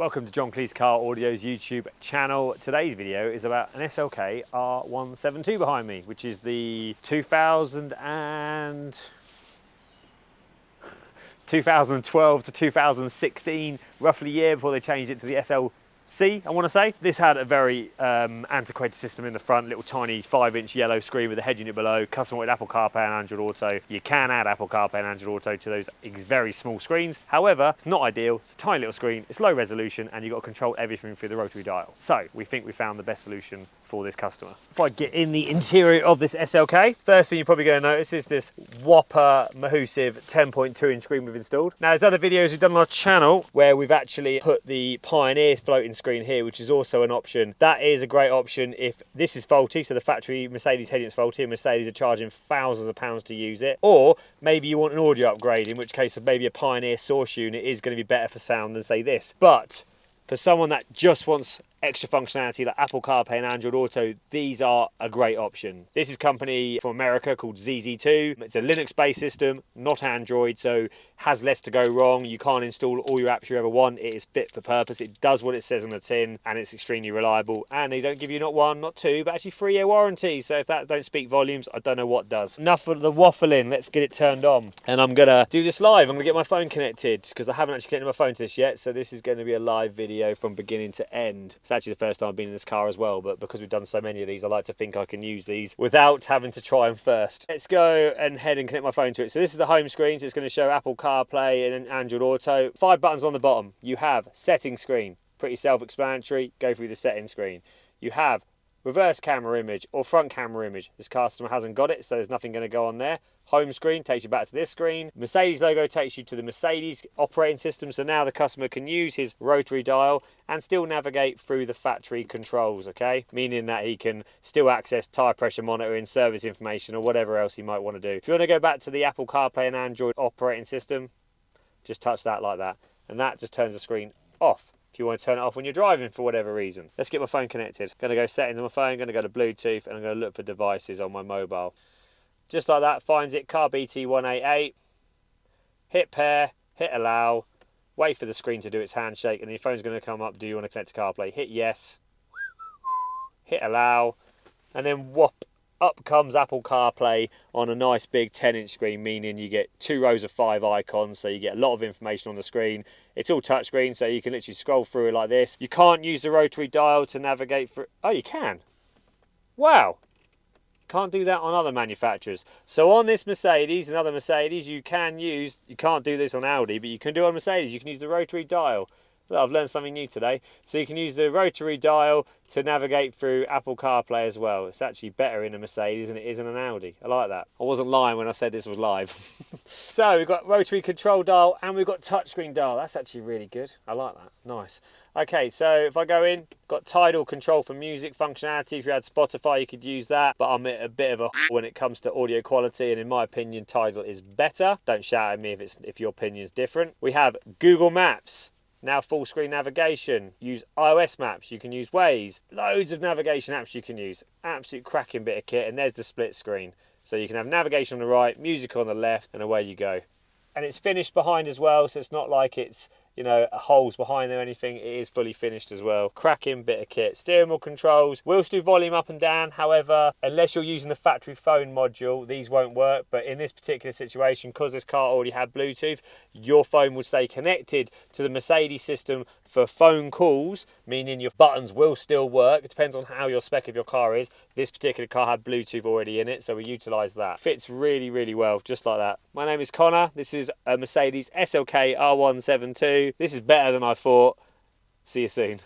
Welcome to John Kleis Car Audio's YouTube channel. Today's video is about an SLK R172 behind me, which is the 2012 to 2016, roughly a year before they changed it to the SLC, I want to say. This had a very antiquated system in the front, little tiny 5-inch yellow screen with a head unit below, custom with Apple CarPlay and Android Auto. You can add Apple CarPlay and Android Auto to those very small screens. However, it's not ideal. It's a tiny little screen, it's low resolution, and you've got to control everything through the rotary dial. So we think we found the best solution for this customer. If I get in the interior of this SLK, first thing you're probably going to notice is this whopper Mahusive 10.2-inch screen we've installed. Now there's other videos we've done on our channel where we've actually put the Pioneer's floating screen here, which is also an option. That is a great option if this is faulty, so the factory Mercedes head unit's faulty and Mercedes are charging thousands of pounds to use it, or maybe you want an audio upgrade, in which case maybe a Pioneer source unit is going to be better for sound than say this. But for someone that just wants extra functionality like Apple CarPlay and Android Auto, these are a great option. This is a company from America called ZZ2. It's a Linux-based system, not Android, so has less to go wrong. You can't install all your apps you ever want. It is fit for purpose. It does what it says on the tin, and it's extremely reliable. And they don't give you not one, not two, but actually 3-year warranty. So if that don't speak volumes, I don't know what does. Enough of the waffling. Let's get it turned on. And I'm gonna do this live. I'm gonna get my phone connected because I haven't actually connected my phone to this yet. So this is going to be a live video from beginning to end. It's actually the first time I've been in this car as well, but because we've done so many of these, I like to think I can use these without having to try them first. Let's go and head and connect my phone to it. So this is the home screen, so it's going to show Apple CarPlay and Android Auto. 5 buttons on the bottom. You have settings screen, pretty self-explanatory, go through the settings screen. You have reverse camera image or front camera image. This customer hasn't got it, so there's nothing going to go on there. Home screen takes you back to this screen. Mercedes logo takes you to the Mercedes operating system, so now the customer can use his rotary dial and still navigate through the factory controls, okay? Meaning that he can still access tyre pressure monitoring, service information, or whatever else he might want to do. If you want to go back to the Apple CarPlay and Android operating system, just touch that like that, and that just turns the screen off. If you want to turn it off when you're driving for whatever reason. Let's get my phone connected. Going to go settings on my phone, going to go to Bluetooth, and I'm going to look for devices on my mobile. Just like that, finds it, car BT188, hit pair, hit allow, wait for the screen to do its handshake, and your phone's going to come up, do you want to connect to CarPlay? Hit yes, hit allow, and then whoop, up comes Apple CarPlay on a nice big 10-inch screen, meaning you get 2 rows of 5 icons, so you get a lot of information on the screen. It's all touchscreen, so you can literally scroll through it like this. You can't use the rotary dial to navigate through. Oh, you can. Wow. Can't do that on other manufacturers. So on this Mercedes and other Mercedes, you can't do this on Audi, but you can do it on Mercedes. You can use the rotary dial. Well, I've learned something new today. So you can use the rotary dial to navigate through Apple CarPlay as well. It's actually better in a Mercedes than it is in an Audi. I like that. I wasn't lying when I said this was live. So we've got rotary control dial and we've got touchscreen dial. That's actually really good. I like that. Nice. Okay, so if I go in, got tidal control for music functionality. If you had Spotify, you could use that. But I'm a bit of a when it comes to audio quality, and in my opinion, Tidal is better. Don't shout at me if your opinion's different. We have Google Maps. Now full screen navigation. Use iOS maps. You can use Waze. Loads of navigation apps you can use. Absolute cracking bit of kit. And there's the split screen. So you can have navigation on the right, music on the left, and away you go. And it's finished behind as well, so it's not like it's, you know, holes behind there or anything. It is fully finished as well. Cracking bit of kit. Steering wheel controls. Will do volume up and down. However, unless you're using the factory phone module, these won't work. But in this particular situation, because this car already had Bluetooth, your phone will stay connected to the Mercedes system for phone calls, meaning your buttons will still work. It depends on how your spec of your car is. This particular car had Bluetooth already in it, so we utilise that. Fits really, really well, just like that. My name is Connor. This is a Mercedes SLK R172. This is better than I thought. See you soon.